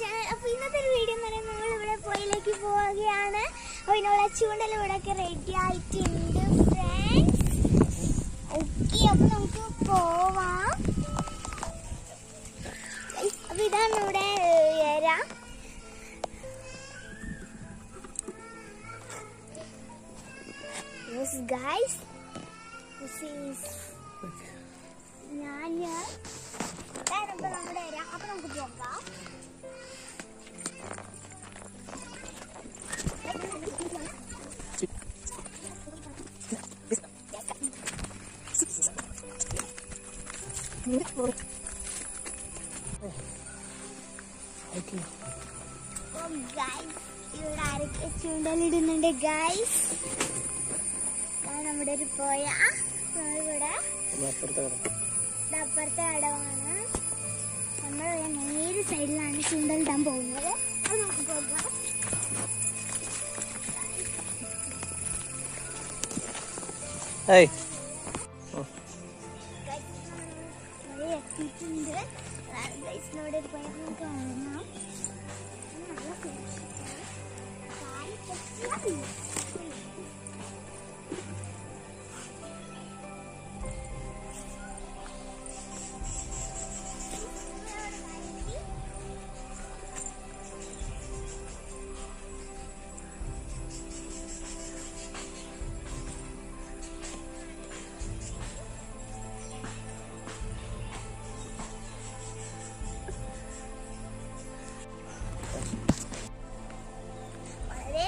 Channel. അപ്പോൾ ഇന്നത്തെ ഒരു വീഡിയോ എന്ന് പറയുന്നത് നമ്മളിവിടെ പുഴയിലേക്ക് പോവുകയാണ്. അപ്പോൾ ഇതിനുള്ള ചൂണ്ടൽ ഇവിടെയൊക്കെ റെഡി ആയിട്ടുണ്ട് ഫ്രണ്ട്സ്. ഓക്കെ, അപ്പോൾ നമുക്ക് പോവാം. അപ്പോൾ ഇതാണ് ഇവിടെ ഏര. Yes guys, this is നമ്മുടെ ഏര. അപ്പോൾ നമുക്ക് പോകാം. ഇവിടെ ആരൊക്കെ ചൂണ്ടലിടുന്നുണ്ട് ഗൈസ്. നമ്മുടെ ഒരു പോയ ഇവിടെ അപ്പുറത്തെ അടവാണ്. നമ്മൾ നേരെ സൈഡിലാണ് ചൂണ്ടലിടാൻ പോകുന്നത്. അത് നമുക്ക് പോകാം. എത്തിയിട്ടുണ്ട്. ഗൈസിനോട് ഒരു പോയ കാണാം.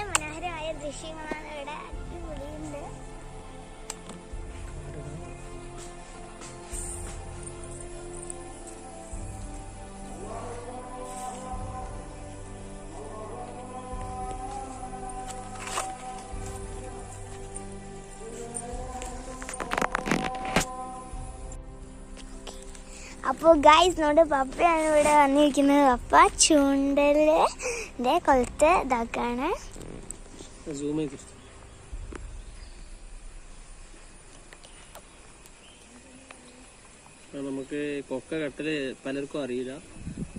മനോഹരമായ ദൃശ്യങ്ങളാണ് ഇവിടെ. അടിപൊളിയുണ്ട്. അപ്പോൾ ഗൈസ്, നമ്മുടെ പപ്പയാണ് ഇവിടെ വന്നിരിക്കുന്നത്. പപ്പ ചൂണ്ടലിന്റെ കൊളുത്ത് ഇതാക്കാണ്. നമുക്ക് കൊക്ക കട്ടല് പലർക്കും അറിയില്ല.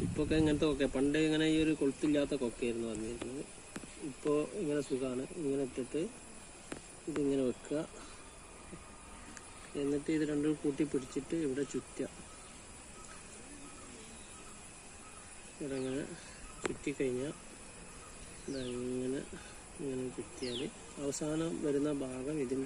ഇപ്പൊ ഇങ്ങനത്തെ കൊക്ക, പണ്ട് ഇങ്ങനെ ഈ ഒരു കൊളുത്തില്ലാത്ത കൊക്കയായിരുന്നു വന്നിരുന്നത്. ഇപ്പോൾ ഇങ്ങനെ സുഖമാണ്. ഇങ്ങനെ ഇട്ടിട്ട് ഇതിങ്ങനെ വെക്കുക. എന്നിട്ട് ഇത് രണ്ടും കൂട്ടി പിടിച്ചിട്ട് ഇവിടെ ചുറ്റുക. ഇവിടെ ഇങ്ങനെ ചുറ്റിക്കഴിഞ്ഞാൽ ഇങ്ങനെ ഇങ്ങനെ ചുറ്റിയാൽ അവസാനം വരുന്ന ഭാഗം ഇതിൻ്റെ